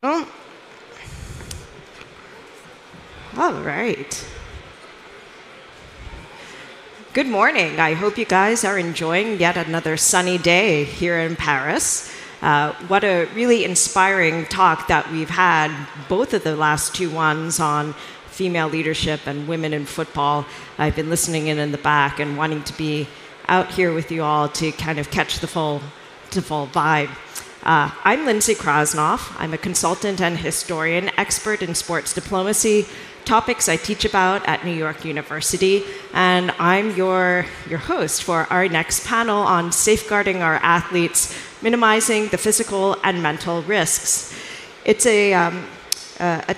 Oh, all right. Good morning. I hope you guys are enjoying yet another sunny day here in Paris. What a really inspiring talk that we've had, both of the last two ones on female leadership and women in football. I've been listening in the back and wanting to be out here with you all to kind of catch the full vibe. I'm Lindsay Krasnoff. I'm a consultant and historian, expert in sports diplomacy, topics I teach about at New York University, and I'm your host for our next panel on safeguarding our athletes, minimizing the physical and mental risks. It's a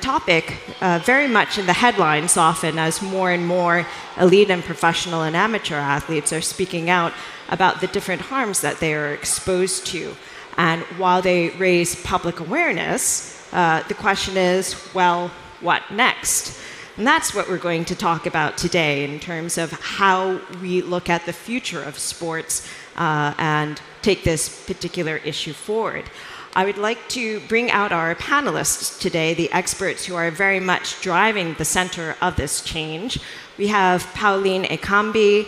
topic very much in the headlines often as more and more elite and professional and amateur athletes are speaking out about the different harms that they are exposed to. And while they raise public awareness, the question is, well, what next? And that's what we're going to talk about today in terms of how we look at the future of sports and take this particular issue forward. I would like to bring out our panelists today, the experts who are very much driving the center of this change. We have Paoline Ekambi,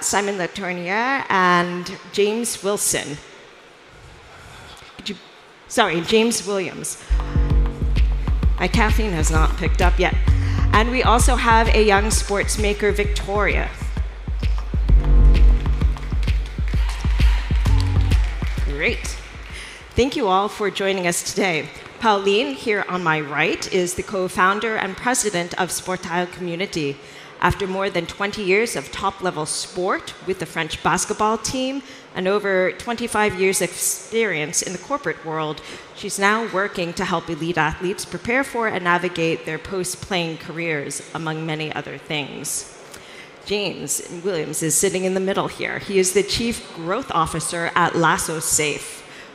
Simon Latournerie, and James Wilson. James Williams. My caffeine has not picked up yet. And we also have a young sports maker, Victoria. Great. Thank you all for joining us today. Paoline, here on my right, is the co-founder and president of Sportail Community. After more than 20 years of top-level sport with the French basketball team and over 25 years experience in the corporate world, she's now working to help elite athletes prepare for and navigate their post-playing careers, among many other things. James Williams is sitting in the middle here. He is the Chief Growth Officer at Lasso,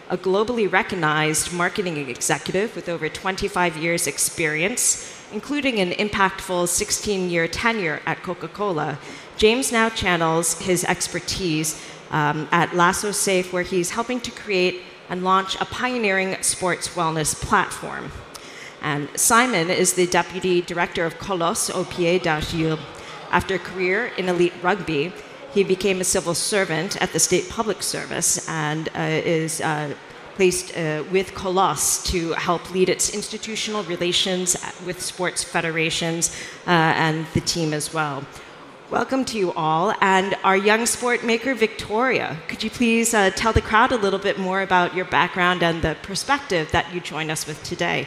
a globally recognized marketing executive with over 25 years experience, including an impactful 16-year tenure at Coca-Cola. James now channels his expertise at Lasso, where he's helping to create and launch a pioneering sports wellness platform. And Simon is the Deputy Director of Collosse au Pieds d'Argile. After a career in elite rugby, he became a civil servant at the State Public Service and is placed with Collosse to help lead its institutional relations with sports federations and the team as well. Welcome to you all. And our young sport maker, Victoria, could you please tell the crowd a little bit more about your background and the perspective that you join us with today?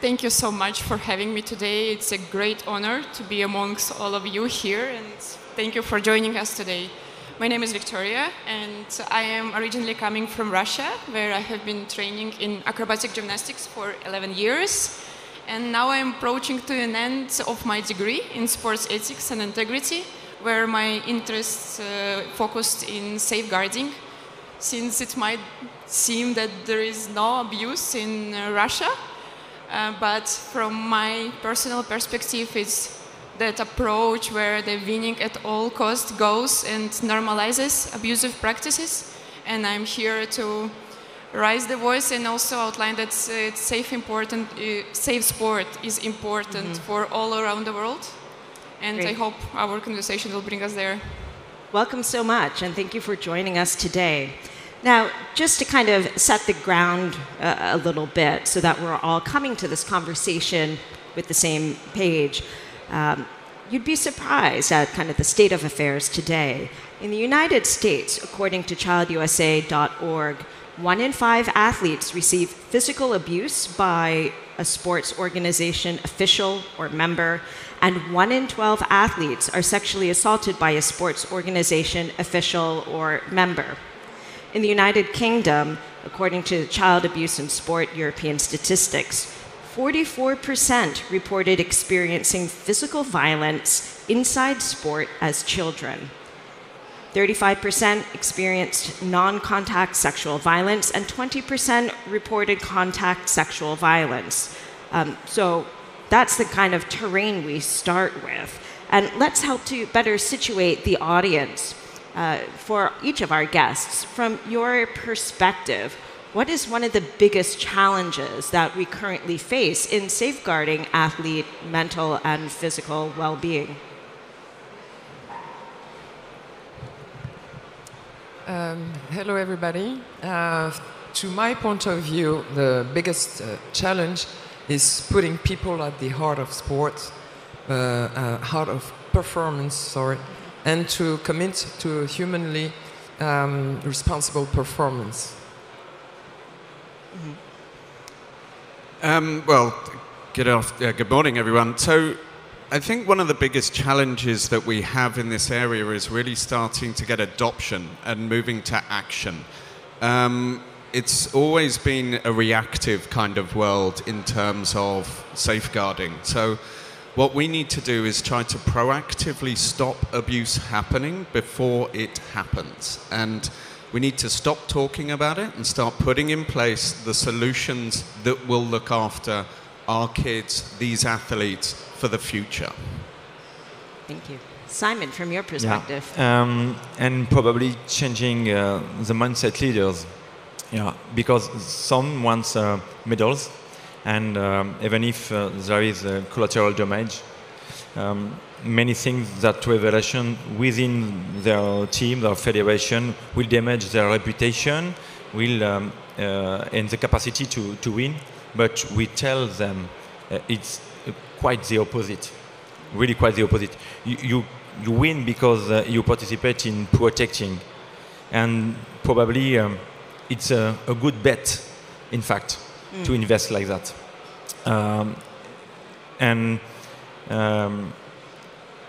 Thank you so much for having me today. It's a great honor to be amongst all of you here, and thank you for joining us today. My name is Victoria, and I am originally coming from Russia, where I have been training in acrobatic gymnastics for 11 years. And now I'm approaching to an end of my degree in sports ethics and integrity, where my interests focused in safeguarding, since it might seem that there is no abuse in Russia. But from my personal perspective, it's that approach where the winning at all costs goes and normalizes abusive practices. And I'm here to raise the voice and also outline that safe sport is important for all around the world. And Great. I hope our conversation will bring us there. Welcome so much, and thank you for joining us today. Now, just to kind of set the ground a little bit so that we're all coming to this conversation with the same page, you'd be surprised at kind of the state of affairs today. In the United States, according to childusa.org, 1 in 5 athletes receive physical abuse by a sports organization official or member, and 1 in 12 athletes are sexually assaulted by a sports organization official or member. In the United Kingdom, according to Child Abuse in Sport European Statistics, 44% reported experiencing physical violence inside sport as children. 35% experienced non-contact sexual violence, and 20% reported contact sexual violence. So that's the kind of terrain we start with. And let's help to better situate the audience for each of our guests. From your perspective, what is one of the biggest challenges that we currently face in safeguarding athlete mental and physical well-being? Hello, everybody. To my point of view, the biggest challenge is putting people at the heart of sport, heart of performance, sorry, and to commit to humanly responsible performance. Well, good morning, everyone. So I think one of the biggest challenges that we have in this area is really starting to get adoption and moving to action. It's always been a reactive kind of world in terms of safeguarding. So what we need to do is try to proactively stop abuse happening before it happens. And we need to stop talking about it and start putting in place the solutions that will look after our kids, these athletes, for the future. Thank you. Simon, from your perspective. Yeah. And probably changing the mindset leaders. Yeah, because some want medals, and even if there is collateral damage, many things that revelation within their team, their federation, will damage their reputation, will and the capacity to win. But we tell them it's quite the opposite, really quite the opposite. You win because you participate in protecting, and probably it's a good bet, in fact, to invest like that.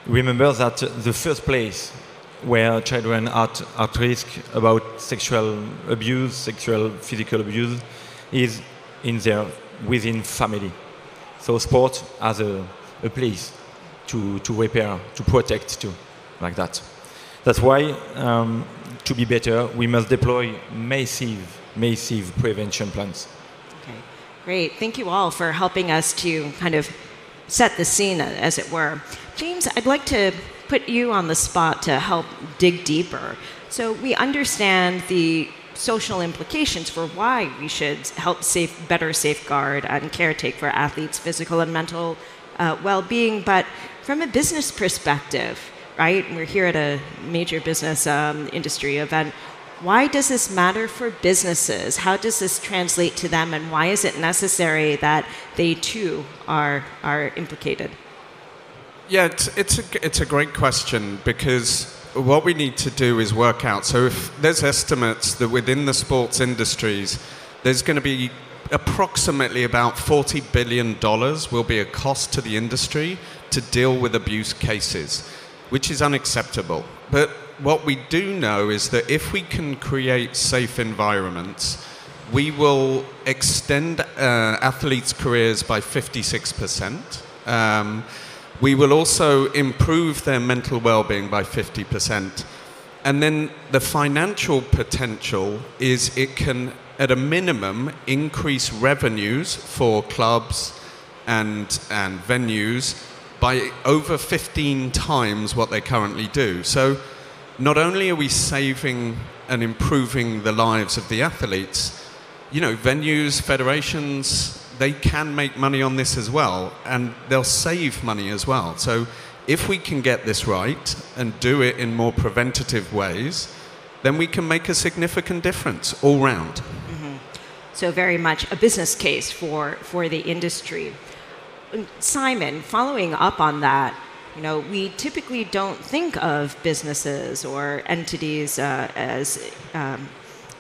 Remember that the first place where children are at risk about sexual abuse, physical abuse, is within family. So sport has a place to repair, to protect too, like that. That's why, to be better, we must deploy massive prevention plans. Okay, great. Thank you all for helping us to kind of set the scene, as it were. James, I'd like to put you on the spot to help dig deeper. So we understand the social implications for why we should help better safeguard and caretake for athletes' physical and mental well-being, but from a business perspective, right? We're here at a major business industry event. Why does this matter for businesses? How does this translate to them, and why is it necessary that they too are implicated? Yeah, it's a great question, because what we need to do is work out. So if there's estimates that within the sports industries, there's going to be approximately about $40 billion will be a cost to the industry to deal with abuse cases, which is unacceptable. But what we do know is that if we can create safe environments, we will extend athletes' careers by 56%. We will also improve their mental well-being by 50%. And then the financial potential is it can, at a minimum, increase revenues for clubs and venues by over 15 times what they currently do. So not only are we saving and improving the lives of the athletes, venues, federations, they can make money on this as well, and they'll save money as well. So if we can get this right and do it in more preventative ways, then we can make a significant difference all round. Mm-hmm. So very much a business case for the industry. Simon, following up on that, we typically don't think of businesses or entities as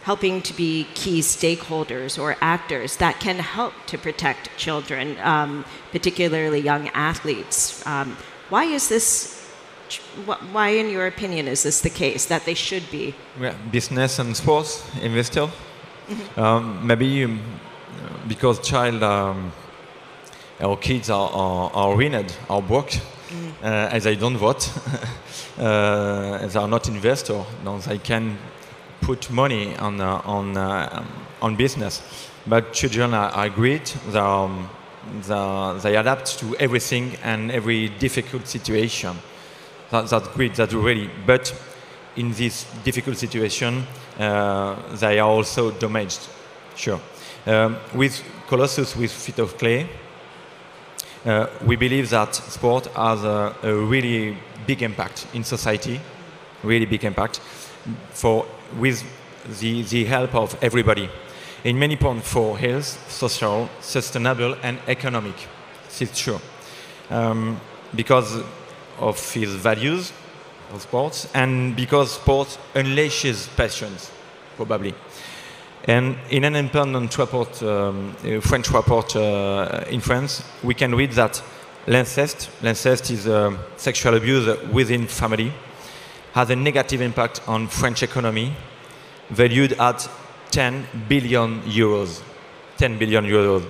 helping to be key stakeholders or actors that can help to protect children, particularly young athletes. Why is this? Why, in your opinion, is this the case that they should be? Yeah, business and sports investor. Mm-hmm. Maybe because our kids are ruined, are broke, as they don't vote, as they are not investors, they can put money on business. But children are great. They adapt to everything and every difficult situation. That's great. That's really. But in this difficult situation, they are also damaged Sure. With Colossus, with Feet of Clay, we believe that sport has a really big impact in society, really big impact, with the help of everybody. In many points for health, social, sustainable, and economic. It's true. Because of his values of sports and because sport unleashes passions, probably. And in an independent report, French report in France, we can read that l'incest is sexual abuse within family, has a negative impact on French economy, valued at 10 billion euros. 10 billion euros.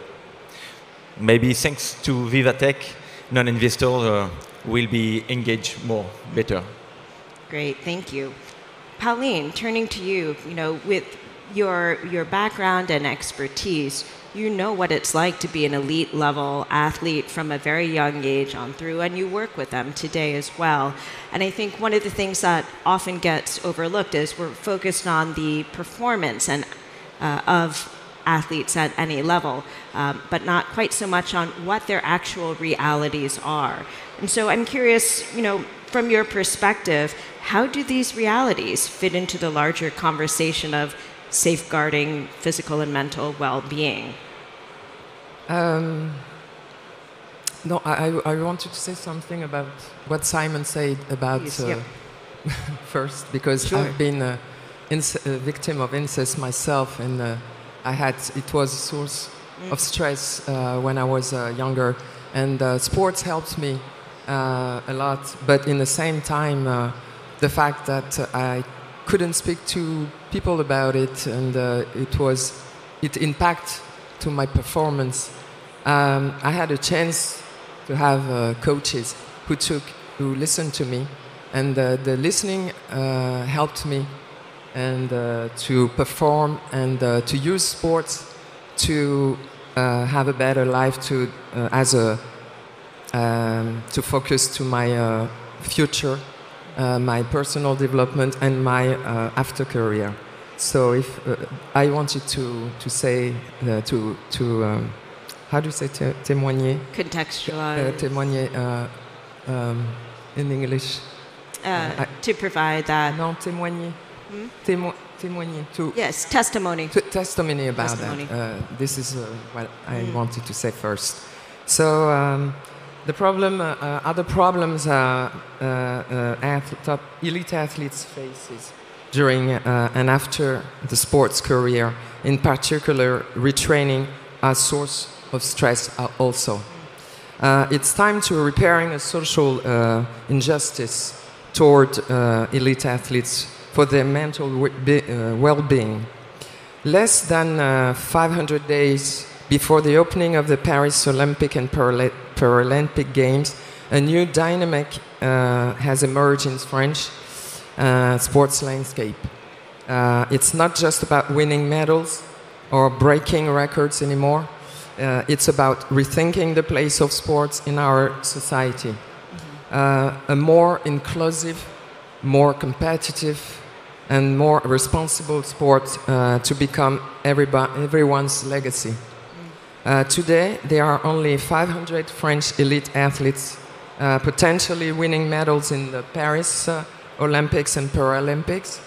Maybe thanks to VivaTech, non-investors will be engaged better. Great, thank you. Pauline, turning to you, with your background and expertise, you know what it's like to be an elite level athlete from a very young age on through, and you work with them today as well. And I think one of the things that often gets overlooked is we're focused on the performance and of athletes at any level, but not quite so much on what their actual realities are. And so I'm curious, from your perspective, how do these realities fit into the larger conversation of safeguarding physical and mental well-being? No, I wanted to say something about what Simon said about first, because sure. I've been a victim of incest myself, and it was a source of stress when I was younger, and sports helped me a lot, but in the same time, the fact that I couldn't speak to people about it, and it impacted to my performance. I had a chance to have coaches who listened to me, and the listening helped me and to perform and to use sports to have a better life, to focus to my future, my personal development, and my after career. So if I wanted to say how do you say témoigner? Contextualize. Témoigner in English. To provide that. Non, témoigner. Témoigner. Yes, testimony. Testimony about that. This is what I wanted to say first. So the problem, other problems elite athletes faces during and after the sports career, in particular retraining, as source of stress also. It's time to repairing a social injustice toward elite athletes for their mental well-being. Less than 500 days before the opening of the Paris Olympic and Paralympic Games, a new dynamic has emerged in French sports landscape. It's not just about winning medals or breaking records anymore. It's about rethinking the place of sports in our society. A more inclusive, more competitive, and more responsible sport to become everyone's legacy. Today, there are only 500 French elite athletes potentially winning medals in the Paris Olympics and Paralympics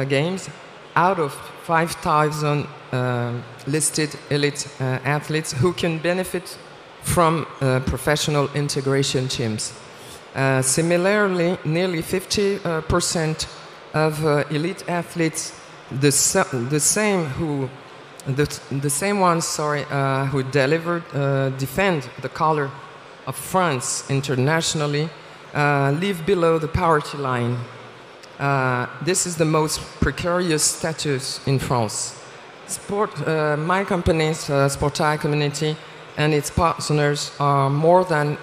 Games out of 5,000 listed elite athletes who can benefit from professional integration teams. Similarly, nearly 50% of elite athletes, the same ones, who defend the color of France internationally, live below the poverty line. This is the most precarious status in France. My company, Sportail Community, and its partners are more than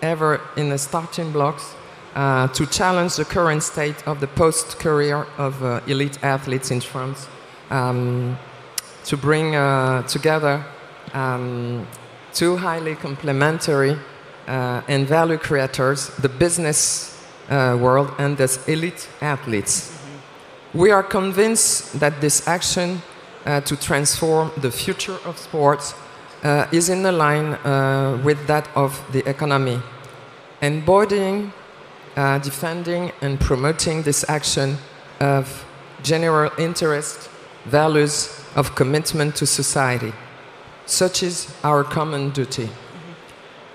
ever in the starting blocks to challenge the current state of the post-career of elite athletes in France, to bring together two highly complementary and value creators, the business world and the elite athletes. We are convinced that this action to transform the future of sports is in line with that of the economy. Embodying, defending and promoting this action of general interest, values of commitment to society. Such is our common duty.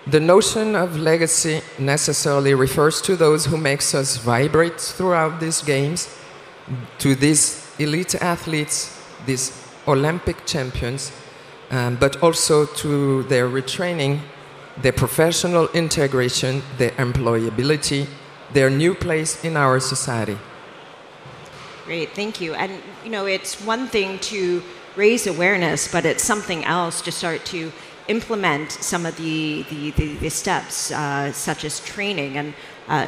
The notion of legacy necessarily refers to those who makes us vibrate throughout these games, to these elite athletes, these Olympic champions, but also to their retraining, their professional integration, their employability, their new place in our society. Great, thank you. And you know, it's one thing to raise awareness, but it's something else to start to implement some of the steps, such as training. And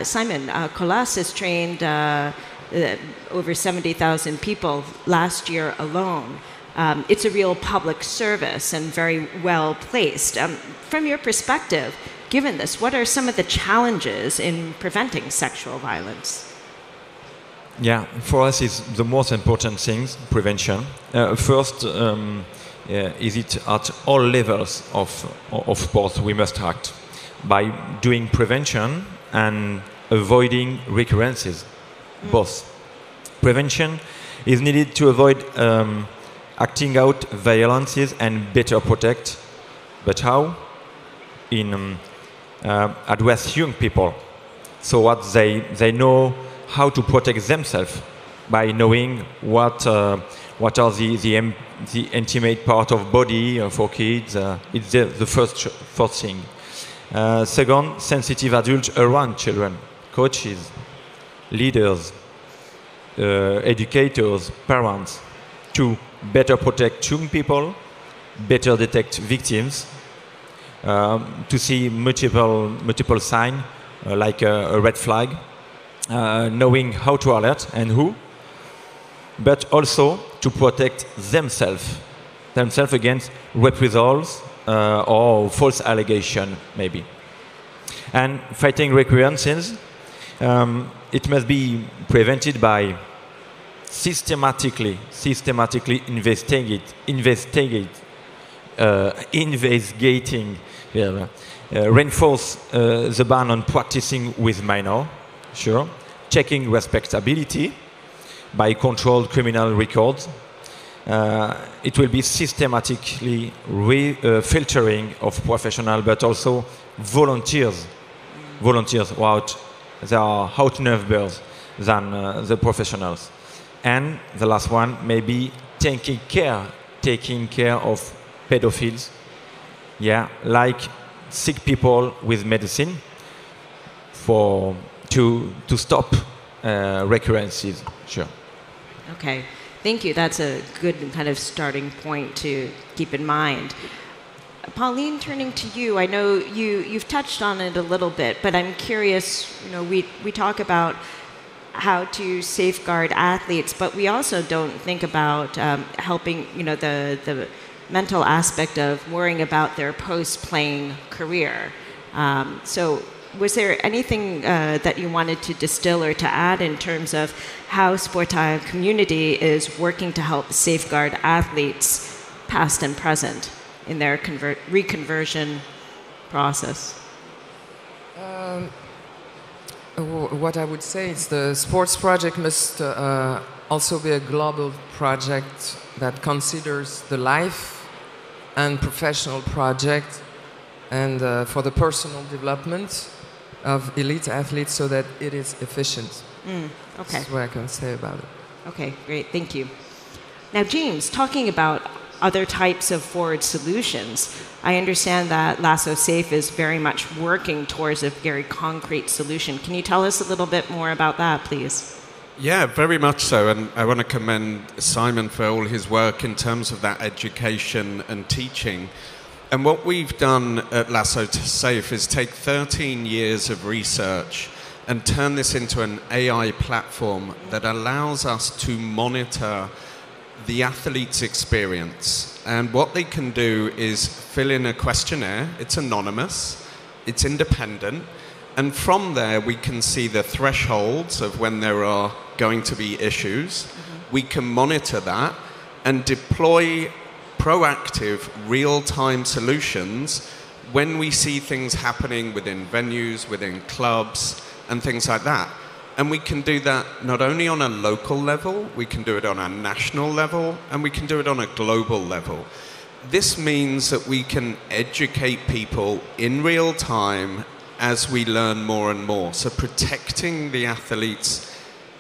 Simon, Collosse has trained over 70,000 people last year alone. It's a real public service and very well placed. From your perspective, given this, what are some of the challenges in preventing sexual violence? Yeah, for us it's the most important things, prevention. First, is it at all levels of sports we must act by doing prevention and avoiding recurrences, both. Prevention is needed to avoid acting out violences and better protect. But how? In address young people, so what they know how to protect themselves by knowing what are the intimate part of body for kids. It's the first thing. Second, sensitive adults around children, coaches, leaders, educators, parents, to better protect young people, better detect victims, to see multiple signs like a red flag, knowing how to alert and who, but also to protect themselves against reprisals or false allegation, maybe. And fighting recurrences, it must be prevented by systematically investigating, reinforce the ban on practicing with minor, sure, checking respectability by controlled criminal records. It will be systematically filtering of professional, but also volunteers. They are outnumbered than the professionals. And the last one, maybe taking care of pedophiles. Yeah, like sick people with medicine to stop recurrences. Sure. Okay, thank you. That's a good kind of starting point to keep in mind. Paoline, turning to you, I know you've touched on it a little bit, but I'm curious, you know, we talk about how to safeguard athletes, but we also don't think about helping, you know, the mental aspect of worrying about their post-playing career. So was there anything that you wanted to distill or to add in terms of how Sportail Community is working to help safeguard athletes, past and present, in their reconversion process? What I would say is the sports project must also be a global project that considers the life and professional project and for the personal development of elite athletes so that it is efficient. Okay. That's what I can say about it. Okay, great, thank you. Now, James, talking about other types of forward solutions, I understand that Lasso Safe is very much working towards a very concrete solution. Can you tell us a little bit more about that, please? Yeah, very much so. And I want to commend Simon for all his work in terms of that education and teaching. And what we've done at Lasso Safe is take 13 years of research and turn this into an AI platform that allows us to monitor the athlete's experience. And what they can do is fill in a questionnaire. It's anonymous, it's independent, and from there we can see the thresholds of when there are going to be issues. We can monitor that, and deploy proactive, real-time solutions when we see things happening within venues, within clubs, and things like that. And we can do that not only on a local level, we can do it on a national level, and we can do it on a global level. This means that we can educate people in real time as we learn more and more. So protecting the athletes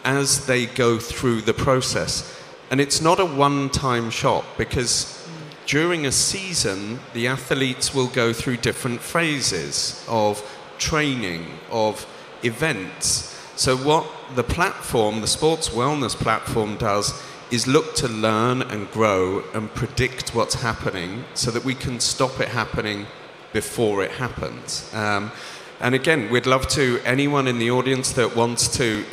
as they go through the process. And it's not a one-time shot, because during a season, the athletes will go through different phases of training, of events. So what the platform, the sports wellness platform, does is look to learn and grow and predict what's happening so that we can stop it happening before it happens. And again, we'd love to, anyone in the audience that wants to,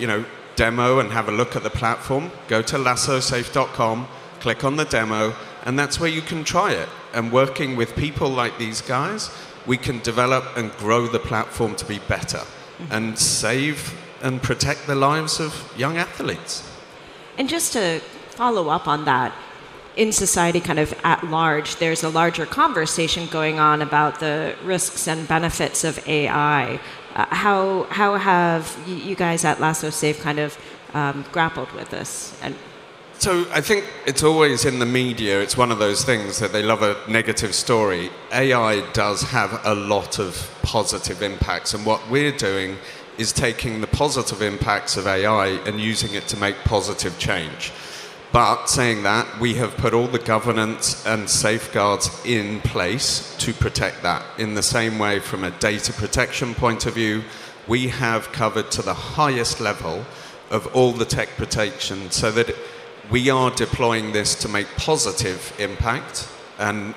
demo and have a look at the platform, go to lassosafe.com, click on the demo, and that's where you can try it. And working with people like these guys, we can develop and grow the platform to be better and save and protect the lives of young athletes. And just to follow up on that, in society kind of at large, there's a larger conversation going on about the risks and benefits of AI. How have you guys at Lasso Safe kind of grappled with this? And so I think it's always in the media, it's one of those things that they love a negative story. AI does have a lot of positive impacts, and what we're doing is taking the positive impacts of AI and using it to make positive change. But saying that, we have put all the governance and safeguards in place to protect that. In the same way, from a data protection point of view, we have covered to the highest level of all the tech protection so that we are deploying this to make positive impact, and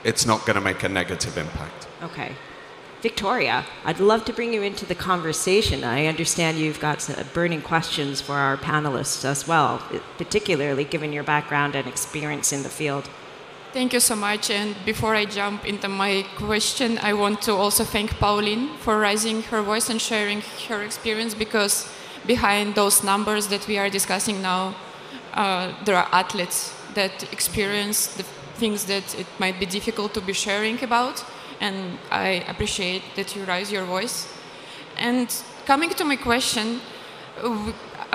it's not going to make a negative impact. Okay. Victoria, I'd love to bring you into the conversation. I understand you've got some burning questions for our panelists as well, particularly given your background and experience in the field. Thank you so much. And before I jump into my question, I want to also thank Paoline for raising her voice and sharing her experience, because behind those numbers that we are discussing now, there are athletes that experience the things that it might be difficult to be sharing about. And I appreciate that you raise your voice. And coming to my question,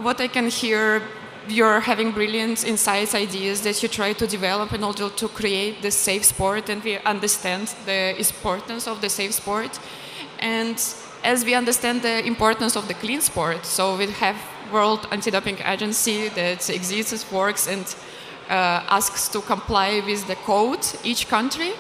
what I can hear, you're having brilliant insights, ideas that you try to develop in order to create this safe sport, and we understand the importance of the safe sport. And as we understand the importance of the clean sport, so we have World Anti-Doping Agency that exists, works, and asks to comply with the code, each country.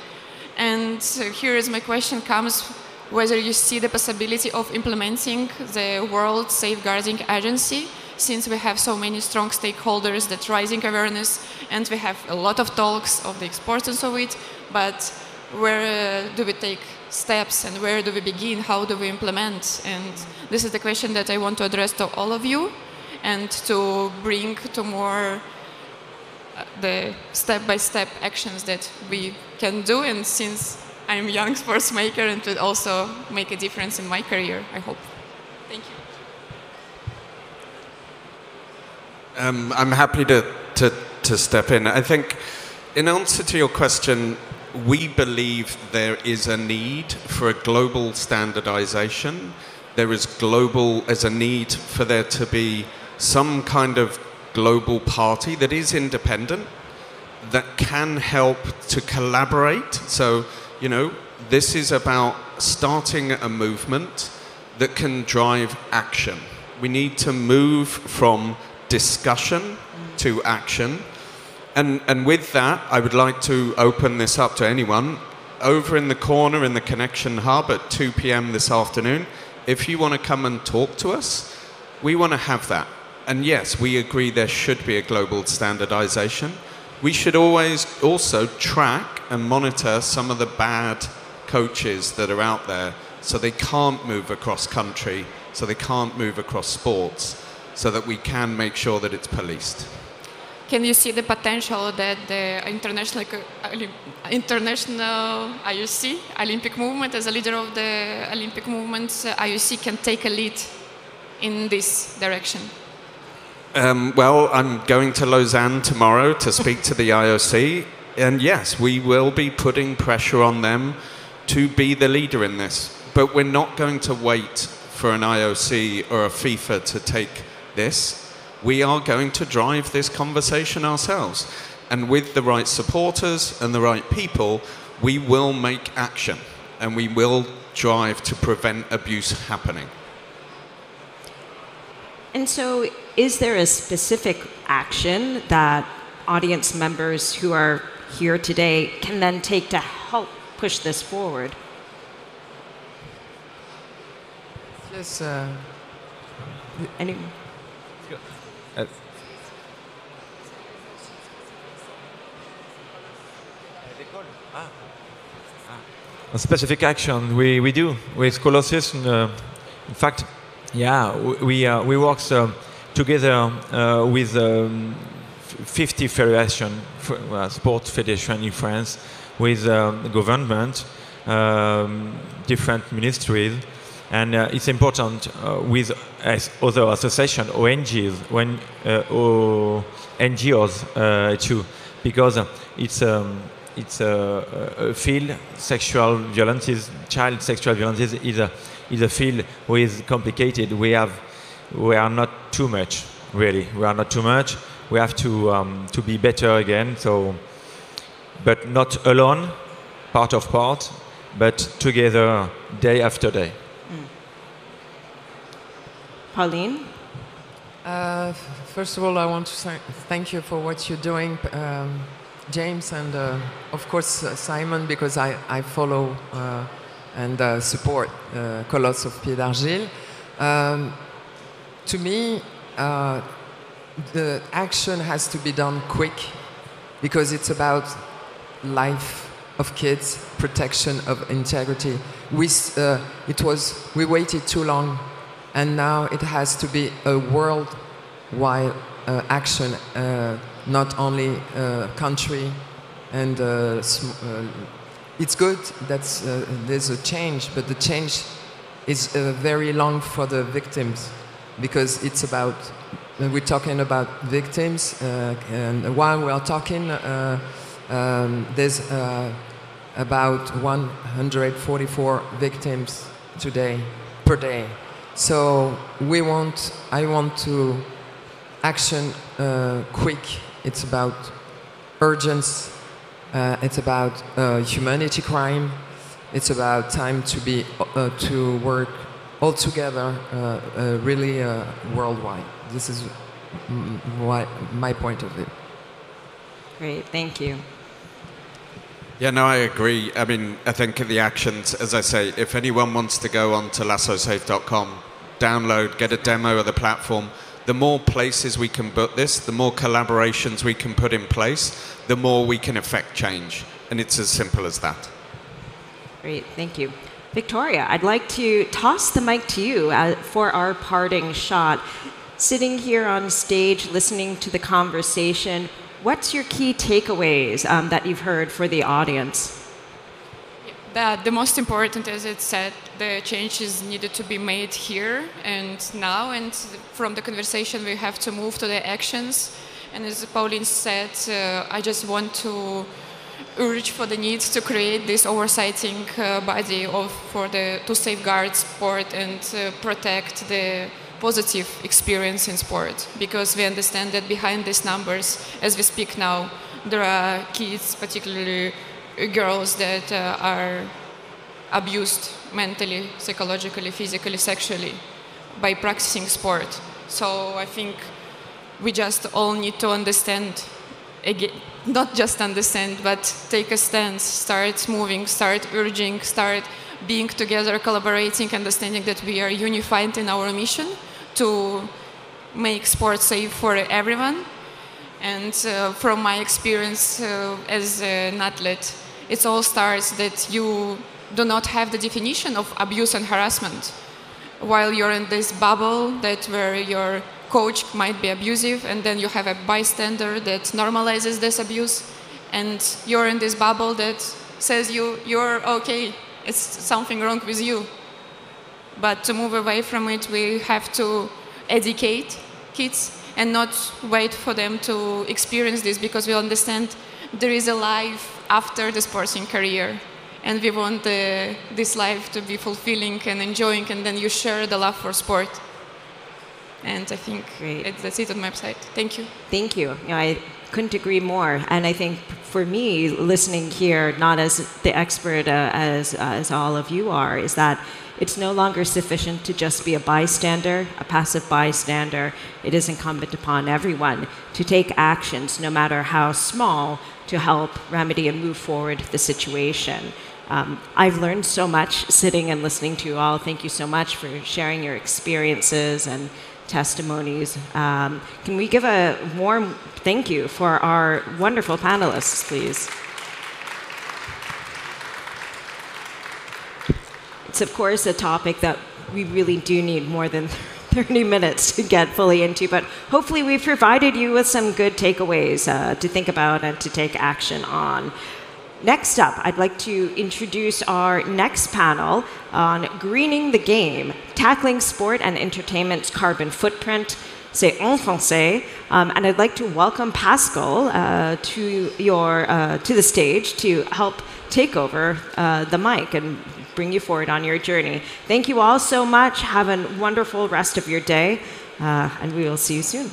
And here is my question comes, whether you see the possibility of implementing the World Safeguarding Agency, since we have so many strong stakeholders that raising awareness, and we have a lot of talks of the importance of it, but where do we take steps and where do we begin, how do we implement? And this is the question that I want to address to all of you, and to bring to more the step-by-step actions that we can do. And since I'm a young sports maker, and to also make a difference in my career, I hope. Thank you. I'm happy to step in. I think in answer to your question, we believe there is a need for a global standardization. There is a need for there to be some kind of global party that is independent, that can help to collaborate. So, this is about starting a movement that can drive action. We need to move from discussion to action. And with that, I would like to open this up to anyone. Over in the corner in the Connection Hub at 2 p.m. this afternoon, if you want to come and talk to us, we want to have that. And yes, we agree there should be a global standardization. We should always also track and monitor some of the bad coaches that are out there, so they can't move across country, so they can't move across sports, so that we can make sure that it's policed. Can you see the potential that the international IOC, Olympic movement, as a leader of the Olympic movement, IOC can take a lead in this direction? Well, I'm going to Lausanne tomorrow to speak to the IOC, and yes, we will be putting pressure on them to be the leader in this. But we're not going to wait for an IOC or a FIFA to take this. We are going to drive this conversation ourselves. And with the right supporters and the right people, we will make action, and we will drive to prevent abuse happening. And so, is there a specific action that audience members who are here today can then take to help push this forward? Yes. Anyone? A specific action we do with Colossus. In fact, yeah, we work together with 50 federation, sports federation in France, with government, different ministries, and it's important with other associations, NGOs too, because it's a field, sexual violences, child sexual violences is a field which is complicated. We are not too much, really. We are not too much. We have to be better again. So, but not alone, part of part, but together, day after day. Pauline? First of all, I want to thank you for what you're doing, James, and of course Simon, because I follow and support Collosse of Pieds d'Argile. To me, the action has to be done quick, because it's about life of kids, protection of integrity. We waited too long, and now it has to be a worldwide action, not only country. And it's good that there's a change, but the change is very long for the victims, because it's about, we're talking about victims, and while we are talking, there's about 144 victims per day. So I want to action quick. It's about urgency. It's about humanity crime. It's about time to work all together, really worldwide. This is my point of view. Great, thank you. Yeah, no, I agree. I mean, I think the actions, as I say, if anyone wants to go on to lassosafe.com, download, get a demo of the platform, the more places we can put this, the more collaborations we can put in place, the more we can affect change. And it's as simple as that. Great, thank you. Victoria, I'd like to toss the mic to you for our parting shot. Sitting here on stage, listening to the conversation, what's your key takeaways that you've heard for the audience? The most important, as it said, the changes needed to be made here and now, and from the conversation we have to move to the actions. And as Paoline said, I just want to urge for the need to create this oversighting body to safeguard sport and protect the positive experience in sport, because we understand that behind these numbers, as we speak now, there are kids, particularly girls, that are abused mentally, psychologically, physically, sexually by practicing sport. So I think we just all need to understand, again, not just understand, but take a stance, start moving, start urging, start being together, collaborating, understanding that we are unified in our mission to make sport safe for everyone. And from my experience as an athlete, it all starts that you do not have the definition of abuse and harassment. While you're in this bubble where your coach might be abusive, and then you have a bystander that normalizes this abuse, and you're in this bubble that says you're okay, it's something wrong with you. But to move away from it, we have to educate kids and not wait for them to experience this, because we understand there is a life after the sporting career. And we want this life to be fulfilling and enjoying, and then you share the love for sport. And I think that's it on my website. Thank you. Thank you. I couldn't agree more. And I think for me, listening here, not as the expert as all of you are, is that it's no longer sufficient to just be a bystander, a passive bystander. It is incumbent upon everyone to take actions, no matter how small, to help remedy and move forward the situation. I've learned so much sitting and listening to you all. Thank you so much for sharing your experiences and testimonies. Can we give a warm thank you for our wonderful panelists, please? It's, of course, a topic that we really do need more than 30 minutes to get fully into, but hopefully we've provided you with some good takeaways to think about and to take action on. Next up, I'd like to introduce our next panel on greening the game, tackling sport and entertainment's carbon footprint. C'est en français, and I'd like to welcome Pascal to the stage to help take over the mic and bring you forward on your journey. Thank you all so much. Have a wonderful rest of your day, and we will see you soon.